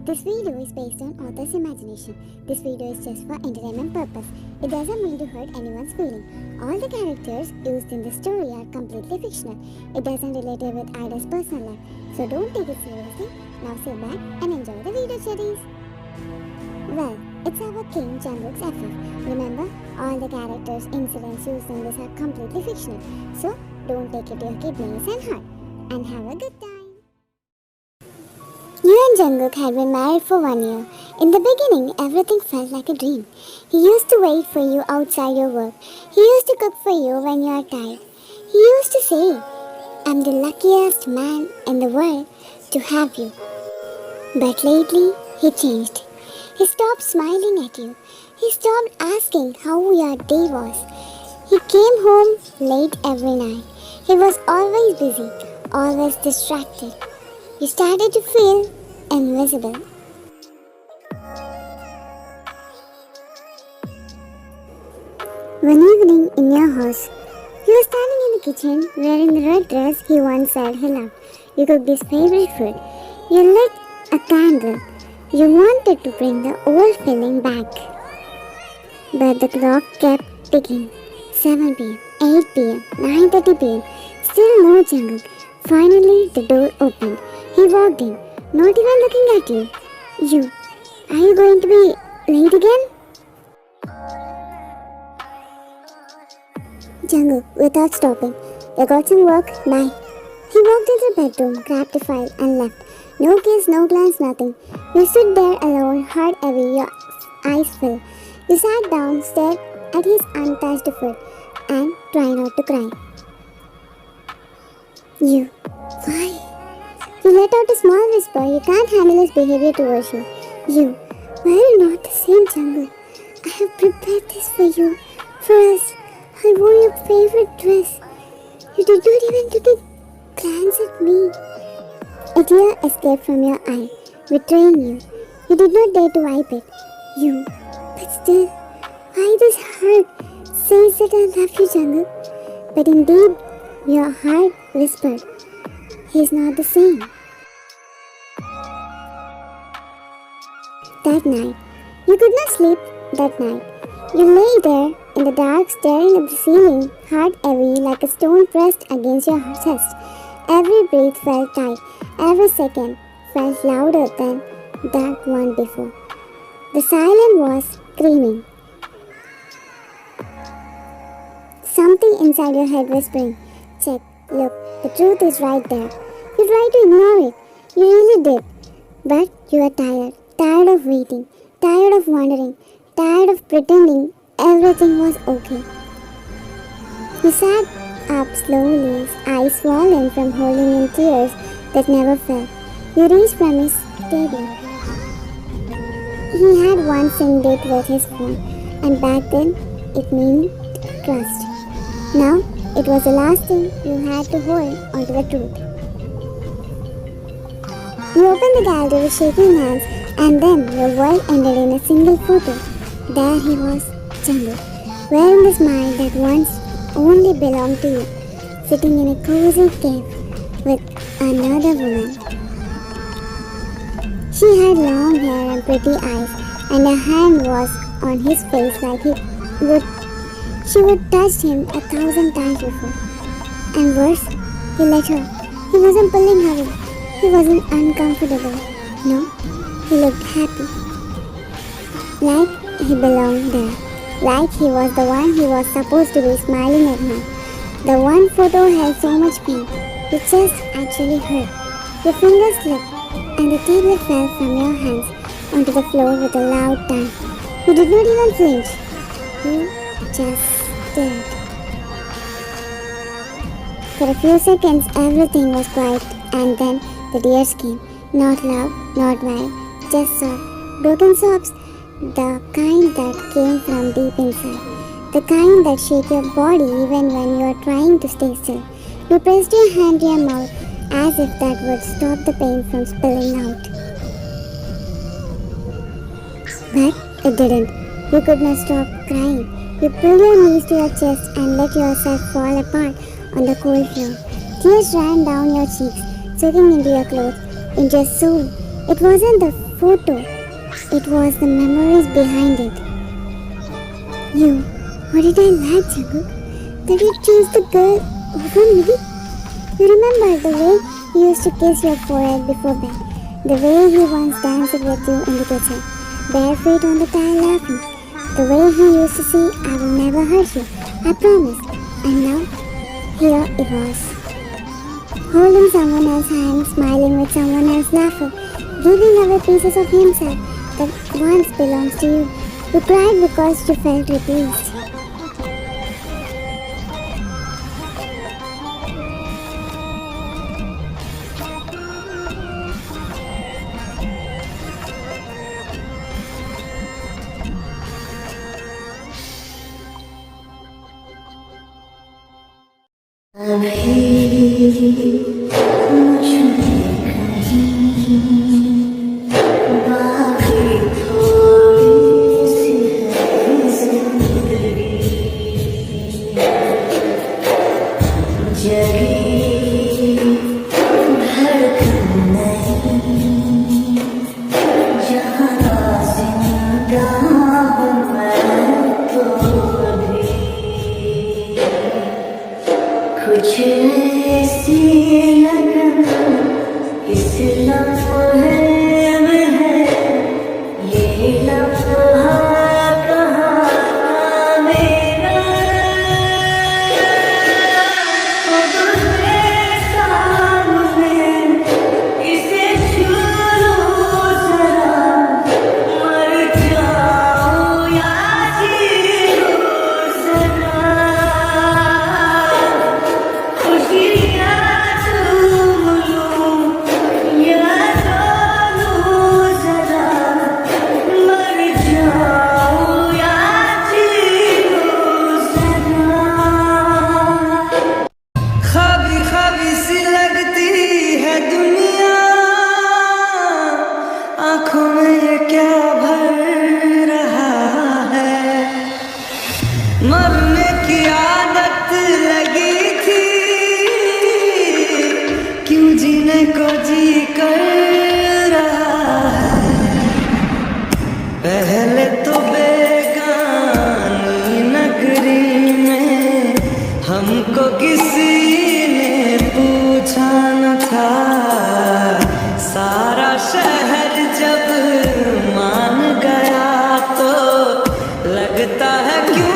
This video is based on author's imagination. This video is just for entertainment purpose. It doesn't mean to hurt anyone's feeling. All the characters used in the story are completely fictional. It doesn't relate with Ida's personal life. So don't take it seriously. Now sit back and enjoy the video series. Well, it's our King Jungkook's FF. Remember, all the characters, incidents used in this are completely fictional. So don't take it to your kidneys and heart. And have a good time. You and Jungkook had been married for 1 year. In the beginning, everything felt like a dream. He used to wait for you outside your work. He used to cook for you when you are tired. He used to say, "I'm the luckiest man in the world to have you." But lately, he changed. He stopped smiling at you. He stopped asking how your day was. He came home late every night. He was always busy, always distracted. You started to feel invisible. One evening in your house, you were standing in the kitchen wearing the red dress he once said he loved. You cooked his favorite food. You lit a candle. You wanted to bring the old feeling back. But the clock kept ticking. 7 p.m., 8 p.m., 9:30 p.m. Still no Jungkook. Finally, the door opened. He walked in, not even looking at you. Are you going to be late again? Jungkook, without stopping, "You got some work? Bye." He walked into the bedroom, grabbed a file, and left. No kiss, no glance, nothing. You stood there alone, heart heavy, your eyes filled. You sat down, stared at his untouched foot, and tried not to cry. Why? You let out a small whisper. You can't handle his behavior towards you. Why are you not the same, Jungkook? I have prepared this for you, for us. I wore your favorite dress. You did not even take a glance at me. A tear escaped from your eye, betraying you. You did not dare to wipe it. But still, why this heart says that I love you, Jungkook? But indeed, your heart whispered, "He's not the same." That night, you could not sleep that night. You lay there in the dark, staring at the ceiling, heart heavy like a stone pressed against your chest. Every breath felt tight. Every second felt louder than that one before. The silence was screaming. Something inside your head whispering, "Check, look, the truth is right there." You tried to ignore it. You really did. But you are tired. Tired of waiting. Tired of wondering. Tired of pretending everything was okay. You sat up slowly, eyes swollen from holding in tears that never fell. You reached from his table. He had one synced with his phone, and back then it meant trust. Now it was the last thing you had to hold onto the truth. You opened the gallery with shaking hands, and then your world ended in a single photo. There he was, Jungkook, wearing the smile that once only belonged to you, sitting in a cozy cave with another woman. She had long hair and pretty eyes, and her hand was on his face like she would touched him 1,000 times before. And worse, he let her. He wasn't pulling her in. He wasn't uncomfortable. No, he looked happy. Like he belonged there. Like he was the one he was supposed to be smiling at him. The one photo held so much pain. Your chest actually hurt. Your fingers slipped, and the table fell from your hands onto the floor with a loud thud. You did not even flinch. You just stared. For a few seconds, everything was quiet, and then the tears came. Not loud, not wild, just soft, broken sobs. The kind that came from deep inside. The kind that shake your body even when you are trying to stay still. You pressed your hand to your mouth as if that would stop the pain from spilling out. But it didn't. You could not stop crying. You pulled your knees to your chest and let yourself fall apart on the cold floor. Tears ran down your cheeks, soaking into your clothes, into your soul. It wasn't the photo. It was the memories behind it. What did I like, Jaggu? That you chose the girl over me? You remember the way he used to kiss your forehead before bed? The way he once danced with you in the kitchen, bare feet on the tile laughing? The way he used to say, I will never hurt you, I promise. And now, here it was. Holding someone else's hand, smiling with someone else's laughter, giving away pieces of himself that once belongs to you. You cried because you felt replaced. मरने की आदत लगी थी, क्यों जीने को जी कर रहा है। पहले तो बेगानी नगरी में हमको किसी ने पूछा न था, सारा शहर जब मान गया तो लगता है क्यों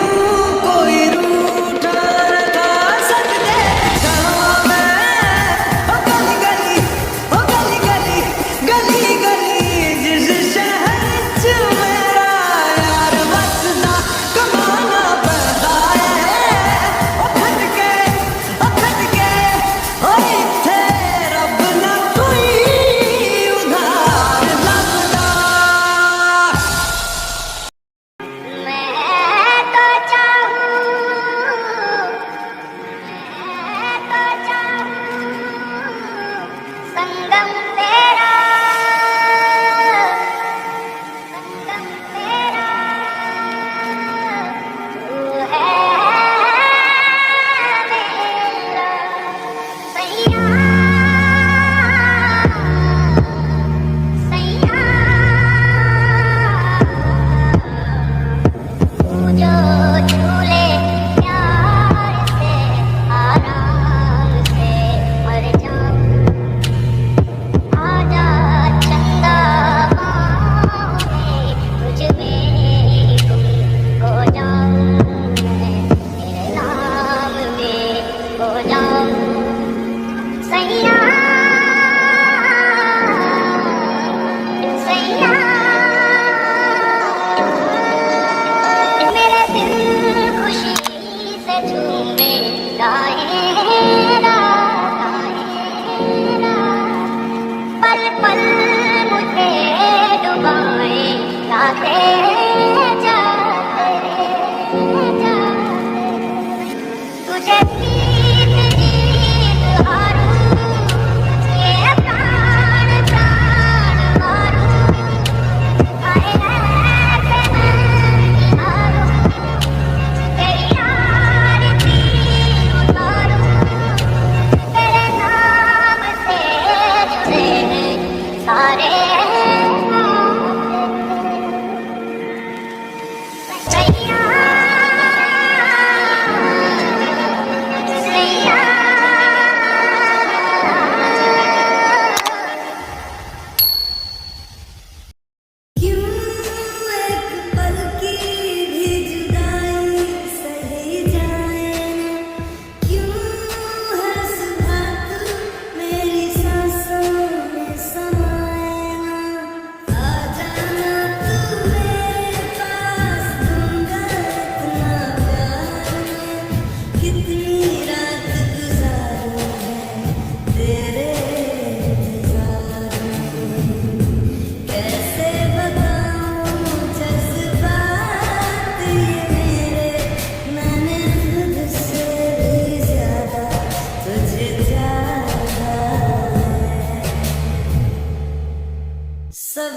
सारे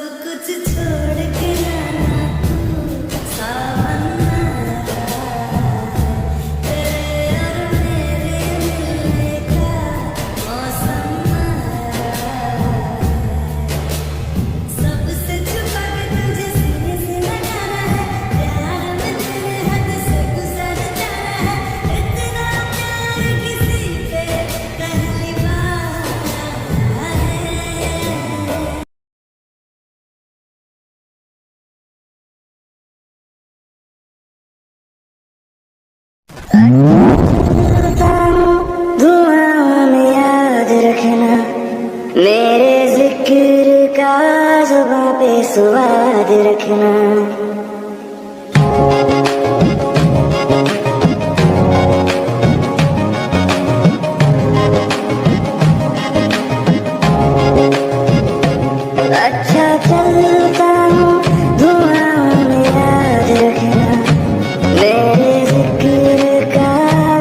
कुछ छोड़ के जाना तू सावन तेरे और मेरे मिलने का मौसम सबसे छुपा के तुझे सीने से लगाना है प्यार में तेरे हद से गुजर जाना है इतना प्यार किसी पे पहली बार है दुआओं में याद रखना मेरे जिक्र का जुबां पे स्वाद रखना अच्छा चलता हूँ दुआओं में याद रखना मेरे जिक्र का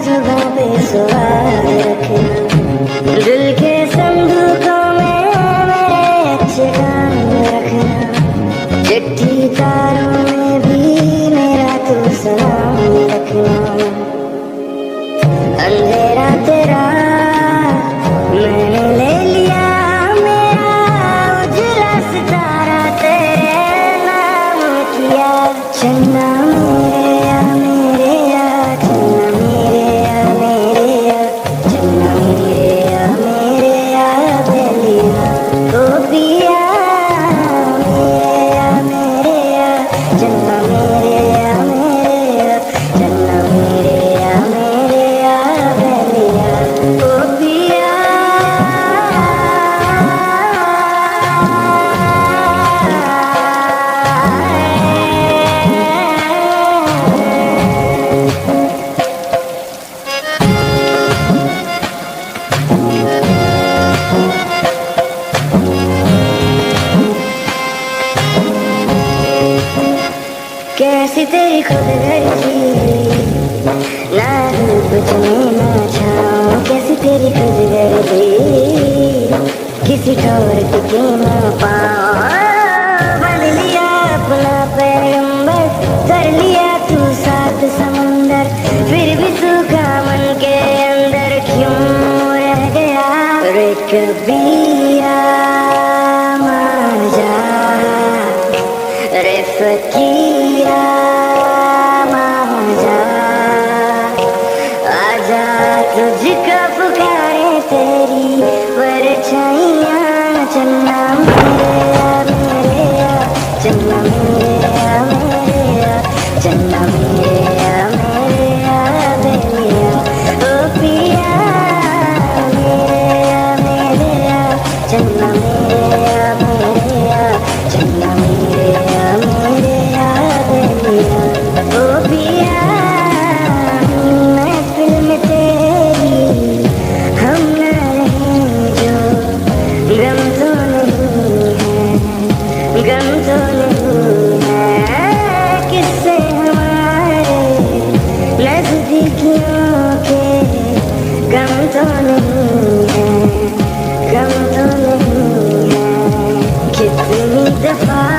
जुबां पे स्वाद रखना दिल के संदूकों में मेरे अच्छे काम रखना चिट्ठी तारों में भी मेरा तू सलाम रखना अंधेरा तेरा मैंने ले लिया मेरा उजला सितारा तेरे नाम किया चन्ना मेरे या मेरे या चन्ना मेरे या मेरे या चन्ना मेरे या मेरे या बेलिया ओ पिया मेरे या मेरे या चन्ना मेरे या मेरे या चन्ना मेरे या मेरे या बेलिया ओ पिया कैसी तेरी खुदगर्जी ना धूप चले ना छाँव कैसी तेरी खुदगर्जी किसी ठोर टिके ना पाँव बन लिया अपना पैगंबर कर लिया तू सात समंदर फिर भी तू का मन के अंदर क्यों रह गया रे कबीरा मान जा रे फकीरा मान जा आजा तुझको पुकारे तेरी परछाइयाँ चन्ना मेरे या चन्ना मेरे या मेरे या चन्ना मेरे या मेरे या बेलिया ओ पिया मेरे या मेरे या चन्ना मेरे या मेरे या चन्ना मेरे या मेरे या बेलिया ओ पिया महफिल में तेरी हम न रहें जो गम तो नहीं है गम तो नहीं है किससे हमारे नजदीकियों के गम तो नहीं है गम तो नहीं है कितनी दफा